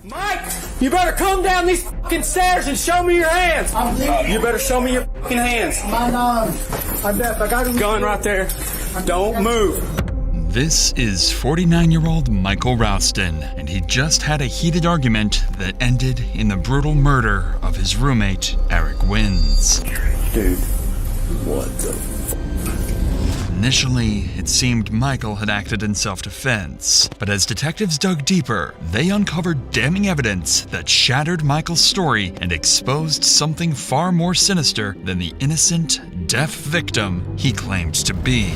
Mike, you better come down these fucking stairs and show me your hands. You better show me your fucking hands. I'm deaf. I got a gun right there. Don't move. This is 49-year-old Michael Ralston, and he just had a heated argument that ended in the brutal murder of his roommate, Eric Wins. Dude, what the Initially, it seemed Michael had acted in self-defense, but as detectives dug deeper, they uncovered damning evidence that shattered Michael's story and exposed something far more sinister than the innocent, deaf victim he claimed to be.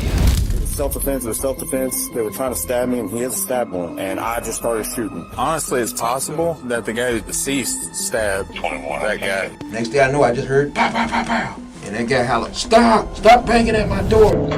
Self-defense or self-defense. They were trying to stab me, and he has a stab wound, and I just started shooting. Honestly, it's possible that the guy who's deceased stabbed that guy. Next thing I know, I just heard pow, pow, pow, pow. And that guy hollered, stop banging at my door.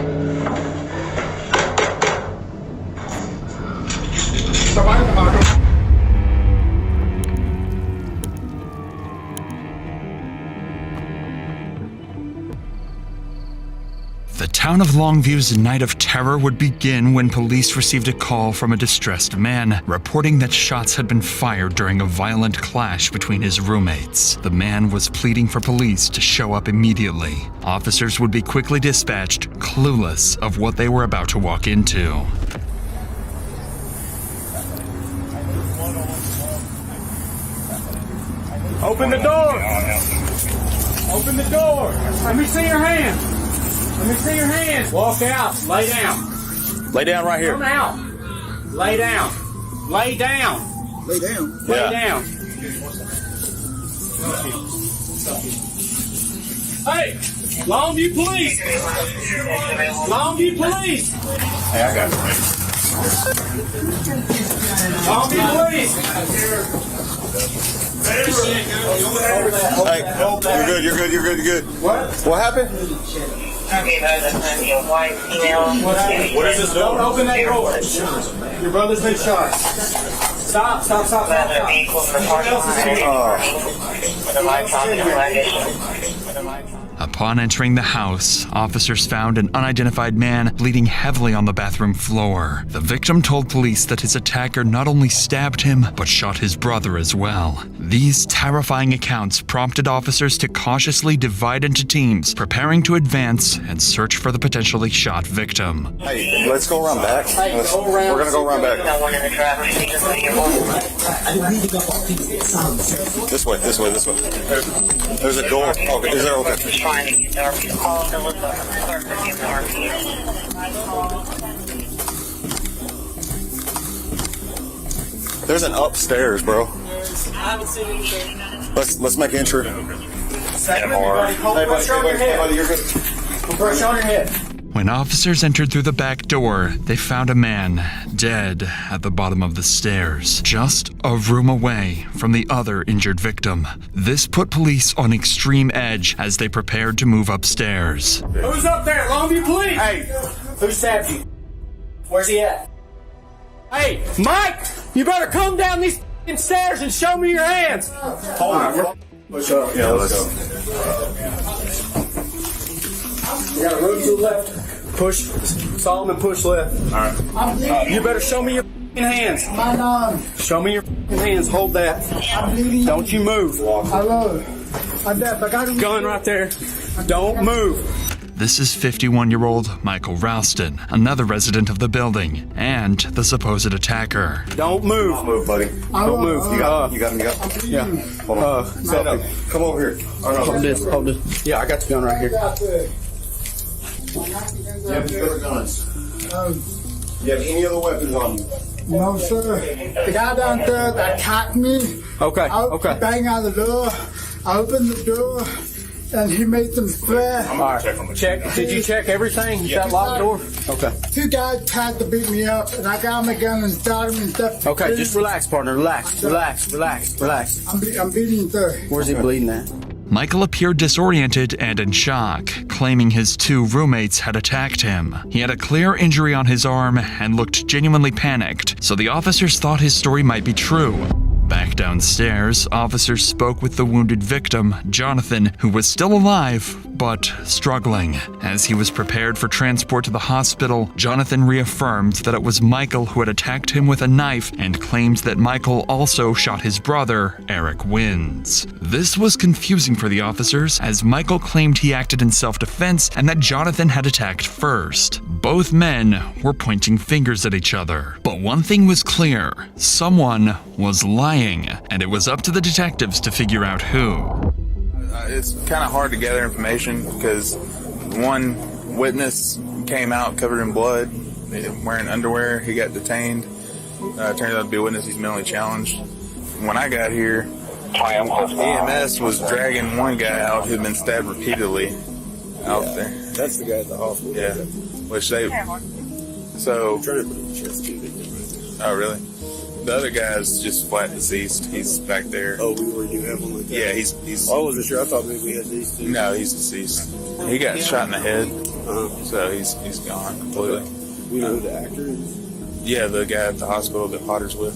The town of Longview's night of terror would begin when police received a call from a distressed man reporting that shots had been fired during a violent clash between his roommates. The man was pleading for police to show up immediately. Officers would be quickly dispatched, clueless of what they were about to walk into. Open the door! Open the door! Let me see your hands! Let me see your hands! Walk out! Lay down! Lay down right here. Come out! Lay down! Lay down! lay down. Lay down! Hey! Longview Police! Longview Police! Hey, I got it. Longview Police! Hey, you're good. What happened? What is this door? Don't open that door. Your brother's been shot. Stop. Upon entering the house, officers found an unidentified man bleeding heavily on the bathroom floor. The victim told police that his attacker not only stabbed him, but shot his brother as well. These terrifying accounts prompted officers to cautiously divide into teams, preparing to advance and search for the potentially shot victim. Hey, let's go around back. We're gonna go around back. This way. There's a door. Okay, is there okay? There's an upstairs, bro. Let's make entry. Hey, buddy, you're good. Brush on your head. When officers entered through the back door, they found a man dead at the bottom of the stairs, just a room away from the other injured victim. This put police on extreme edge as they prepared to move upstairs. Who's up there? Longview Police! Hey, who stabbed you? Where's he at? Hey, Mike! You better come down these f***ing stairs and show me your hands! Hold on. Let's go. Yeah, let's go. You got a road to the left. Push. Solomon, push left. All right. You better show me your f***ing hands. My arm. Show me your f***ing hands. Hold that. I'm bleeding. Don't you move. Hello. I'm deaf. I got a Gun right there. Don't move. This is 51-year-old Michael Ralston, another resident of the building, and the supposed attacker. Don't move. Don't move, buddy. Don't move. You got him. Yeah. Hold on. Come over here. Hold this. Yeah, I got the gun right here. You have any other guns? You have any other weapons on you? No, sir. The guy downstairs attacked me. Okay. I banged out the door. I opened the door, and he made some threats. All right. Check. Did you check everything? Is that locked door? Okay. Two guys tried to beat me up, and I got my gun and shot him and stuff. Okay, just relax, partner. Relax. I'm bleeding, sir. Where's he bleeding at? Michael appeared disoriented and in shock, claiming his two roommates had attacked him. He had a clear injury on his arm and looked genuinely panicked, so the officers thought his story might be true. Back downstairs, officers spoke with the wounded victim, Jonathan, who was still alive, but struggling. As he was prepared for transport to the hospital, Jonathan reaffirmed that it was Michael who had attacked him with a knife and claimed that Michael also shot his brother, Eric Wins. This was confusing for the officers, as Michael claimed he acted in self-defense and that Jonathan had attacked first. Both men were pointing fingers at each other. But one thing was clear: someone was lying, and it was up to the detectives to figure out who. It's kind of hard to gather information because one witness came out covered in blood, wearing underwear. He got detained. Turned out to be a witness. He's mentally challenged. When I got here, EMS was dragging one guy out who'd been stabbed repeatedly out there. That's the guy at the hospital. Yeah, which they. So. Oh, really? The other guy's just flat deceased. He's back there. Oh, were you have one like that? Yeah, he's. I wasn't sure. I thought maybe we had these two. No, he's deceased. He got shot in the head, so he's gone completely. We know who the actor is? Yeah, the guy at the hospital that Potter's with.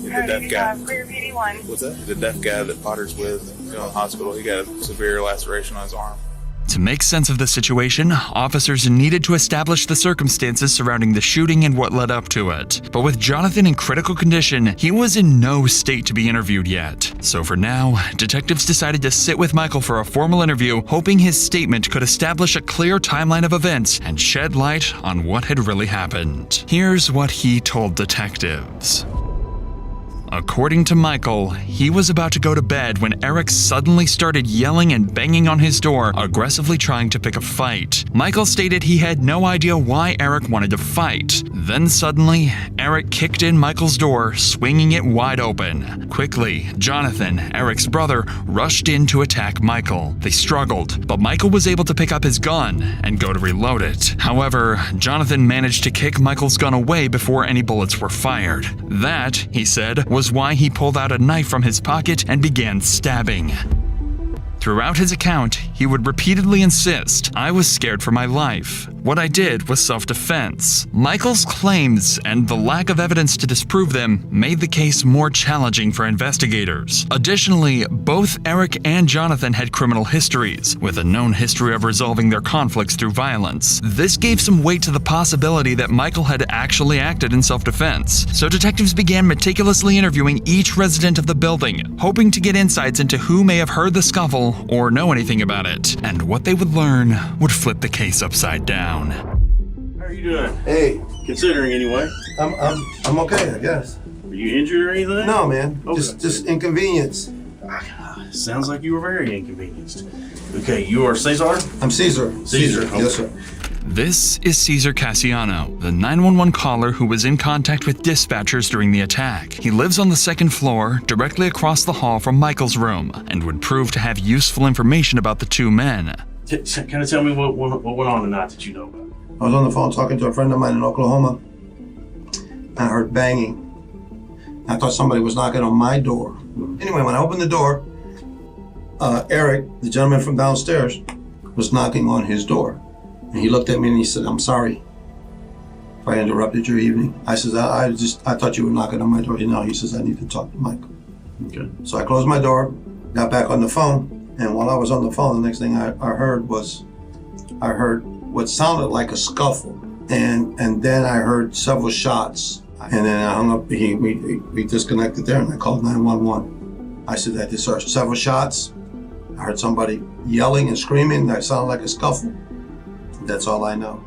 The deaf guy. What's that? The deaf guy that Potter's with in the hospital. He got a severe laceration on his arm. To make sense of the situation, officers needed to establish the circumstances surrounding the shooting and what led up to it. But with Jonathan in critical condition, he was in no state to be interviewed yet. So for now, detectives decided to sit with Michael for a formal interview, hoping his statement could establish a clear timeline of events and shed light on what had really happened. Here's what he told detectives. According to Michael, he was about to go to bed when Eric suddenly started yelling and banging on his door, aggressively trying to pick a fight. Michael stated he had no idea why Eric wanted to fight. Then suddenly, Eric kicked in Michael's door, swinging it wide open. Quickly, Jonathan, Eric's brother, rushed in to attack Michael. They struggled, but Michael was able to pick up his gun and go to reload it. However, Jonathan managed to kick Michael's gun away before any bullets were fired. That, he said, was why he pulled out a knife from his pocket and began stabbing. Throughout his account, he would repeatedly insist, "I was scared for my life. What I did was self-defense." Michael's claims and the lack of evidence to disprove them made the case more challenging for investigators. Additionally, both Eric and Jonathan had criminal histories, with a known history of resolving their conflicts through violence. This gave some weight to the possibility that Michael had actually acted in self-defense. So detectives began meticulously interviewing each resident of the building, hoping to get insights into who may have heard the scuffle or know anything about it. And what they would learn would flip the case upside down. How are you doing? Hey, Considering anyway. I'm okay, I guess. Are you injured or anything? No, man. Okay. Just inconvenience. Sounds like you were very inconvenienced. Okay, you are Cesar? I'm Caesar. Caesar, Yes, sir. This is Cesar Cassiano, the 911 caller who was in contact with dispatchers during the attack. He lives on the second floor, directly across the hall from Michael's room, and would prove to have useful information about the two men. Kind of tell me what went on tonight that you know about. I was on the phone talking to a friend of mine in Oklahoma. I heard banging. I thought somebody was knocking on my door. Anyway, when I opened the door, Eric, the gentleman from downstairs, was knocking on his door. And he looked at me and he said, "I'm sorry if I interrupted your evening." I said, I thought you were knocking on my door. No, he says, "I need to talk to Michael." Okay. So I closed my door, got back on the phone, and while I was on the phone, the next thing I heard what sounded like a scuffle. And then I heard several shots. And then I hung up, we disconnected there, and I called 911. I said, "I just heard several shots. I heard somebody yelling and screaming. That sounded like a scuffle." That's all I know.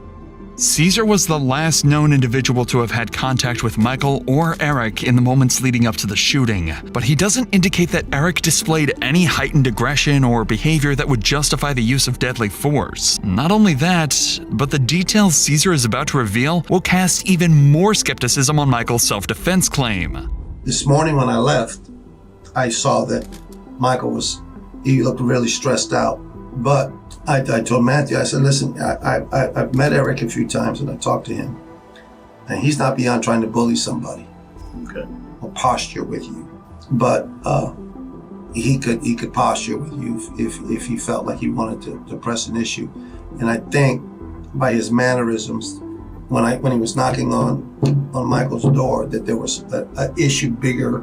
Caesar was the last known individual to have had contact with Michael or Eric in the moments leading up to the shooting, but he doesn't indicate that Eric displayed any heightened aggression or behavior that would justify the use of deadly force. Not only that, but the details Caesar is about to reveal will cast even more skepticism on Michael's self-defense claim. This morning when I left, I saw that Michael he looked really stressed out, but I told Matthew, I said, "Listen, I've met Eric a few times and I talked to him, and he's not beyond trying to bully somebody, Okay. or posture with you. But he could posture with you if he felt like he wanted to press an issue." And I think by his mannerisms, when he was knocking on Michael's door, that there was an issue bigger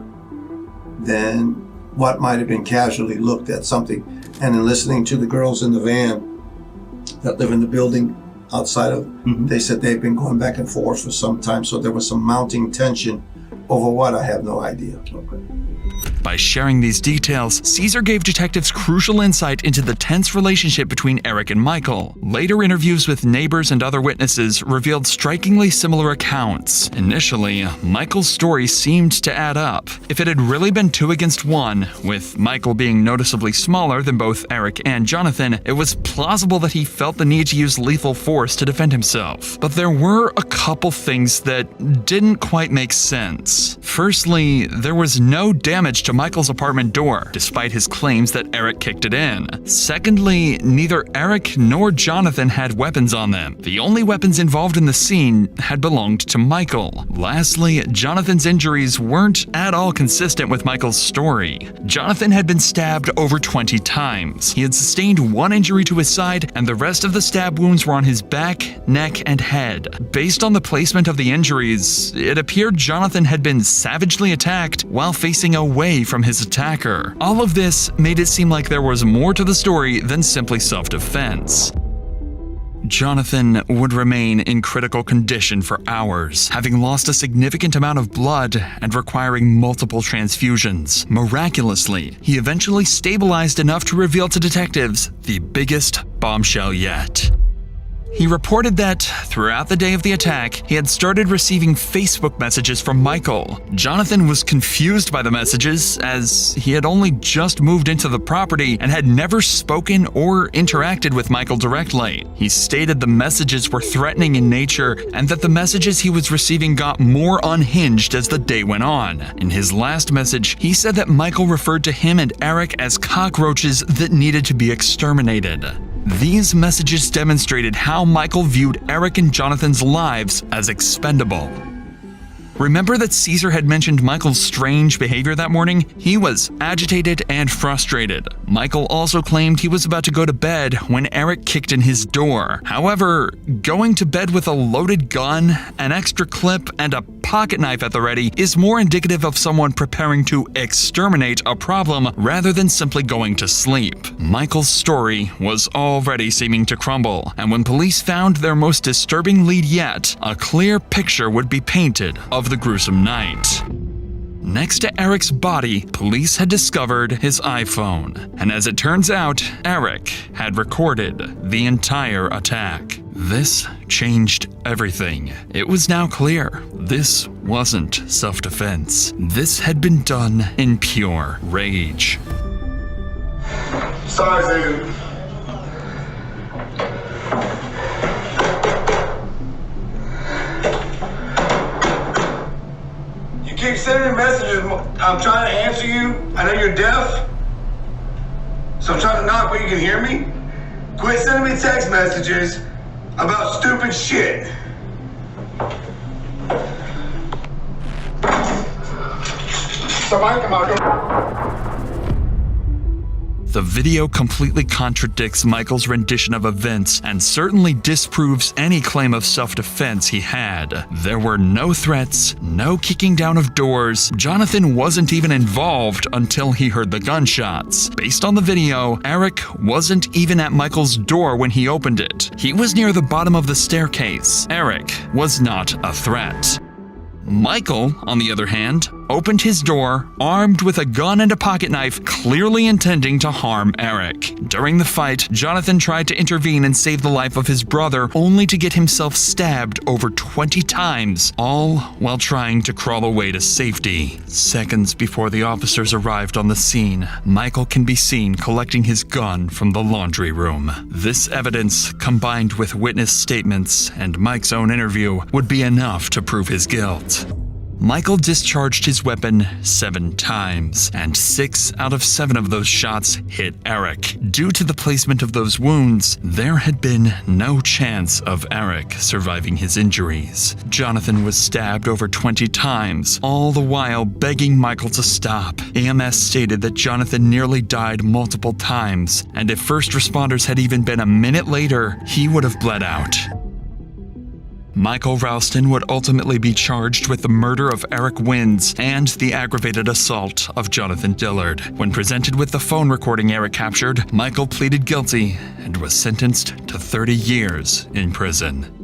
than what might have been casually looked at something. And in listening to the girls in the van, that live in the building outside of, they said they've been going back and forth for some time, so there was some mounting tension. Over what, I have no idea. By sharing these details, Caesar gave detectives crucial insight into the tense relationship between Eric and Michael. Later interviews with neighbors and other witnesses revealed strikingly similar accounts. Initially, Michael's story seemed to add up. If it had really been 2 against 1, with Michael being noticeably smaller than both Eric and Jonathan, it was plausible that he felt the need to use lethal force to defend himself. But there were a couple things that didn't quite make sense. Firstly, there was no damage to Michael's apartment door, despite his claims that Eric kicked it in. Secondly, neither Eric nor Jonathan had weapons on them. The only weapons involved in the scene had belonged to Michael. Lastly, Jonathan's injuries weren't at all consistent with Michael's story. Jonathan had been stabbed over 20 times. He had sustained 1 injury to his side, and the rest of the stab wounds were on his back, neck, and head. Based on the placement of the injuries, it appeared Jonathan had been savagely attacked while facing away from his attacker. All of this made it seem like there was more to the story than simply self-defense. Jonathan would remain in critical condition for hours, having lost a significant amount of blood and requiring multiple transfusions. Miraculously, he eventually stabilized enough to reveal to detectives the biggest bombshell yet. He reported that, throughout the day of the attack, he had started receiving Facebook messages from Michael. Jonathan was confused by the messages, as he had only just moved into the property and had never spoken or interacted with Michael directly. He stated the messages were threatening in nature and that the messages he was receiving got more unhinged as the day went on. In his last message, he said that Michael referred to him and Eric as cockroaches that needed to be exterminated. These messages demonstrated how Michael viewed Eric and Jonathan's lives as expendable. Remember that Caesar had mentioned Michael's strange behavior that morning? He was agitated and frustrated. Michael also claimed he was about to go to bed when Eric kicked in his door. However, going to bed with a loaded gun, an extra clip, and a pocket knife at the ready is more indicative of someone preparing to exterminate a problem rather than simply going to sleep. Michael's story was already seeming to crumble, and when police found their most disturbing lead yet, a clear picture would be painted of the gruesome night. Next to Eric's body, police had discovered his iPhone, and as it turns out, Eric had recorded the entire attack. This changed everything. It was now clear this wasn't self-defense. This had been done in pure rage. Sorry, dude. You keep sending me messages. I'm trying to answer you. I know you're deaf, so I'm trying to knock, but you can hear me. Quit sending me text messages about stupid shit. The video completely contradicts Michael's rendition of events and certainly disproves any claim of self-defense he had. There were no threats, no kicking down of doors. Jonathan wasn't even involved until he heard the gunshots. Based on the video, Eric wasn't even at Michael's door when he opened it. He was near the bottom of the staircase. Eric was not a threat. Michael, on the other hand, opened his door, armed with a gun and a pocket knife, clearly intending to harm Eric. During the fight, Jonathan tried to intervene and save the life of his brother, only to get himself stabbed over 20 times, all while trying to crawl away to safety. Seconds before the officers arrived on the scene, Michael can be seen collecting his gun from the laundry room. This evidence, combined with witness statements and Mike's own interview, would be enough to prove his guilt. Michael discharged his weapon 7 times, and 6 out of 7 of those shots hit Eric. Due to the placement of those wounds, there had been no chance of Eric surviving his injuries. Jonathan was stabbed over 20 times, all the while begging Michael to stop. EMS stated that Jonathan nearly died multiple times, and if first responders had even been a minute later, he would have bled out. Michael Ralston would ultimately be charged with the murder of Eric Wins and the aggravated assault of Jonathan Dillard. When presented with the phone recording Eric captured, Michael pleaded guilty and was sentenced to 30 years in prison.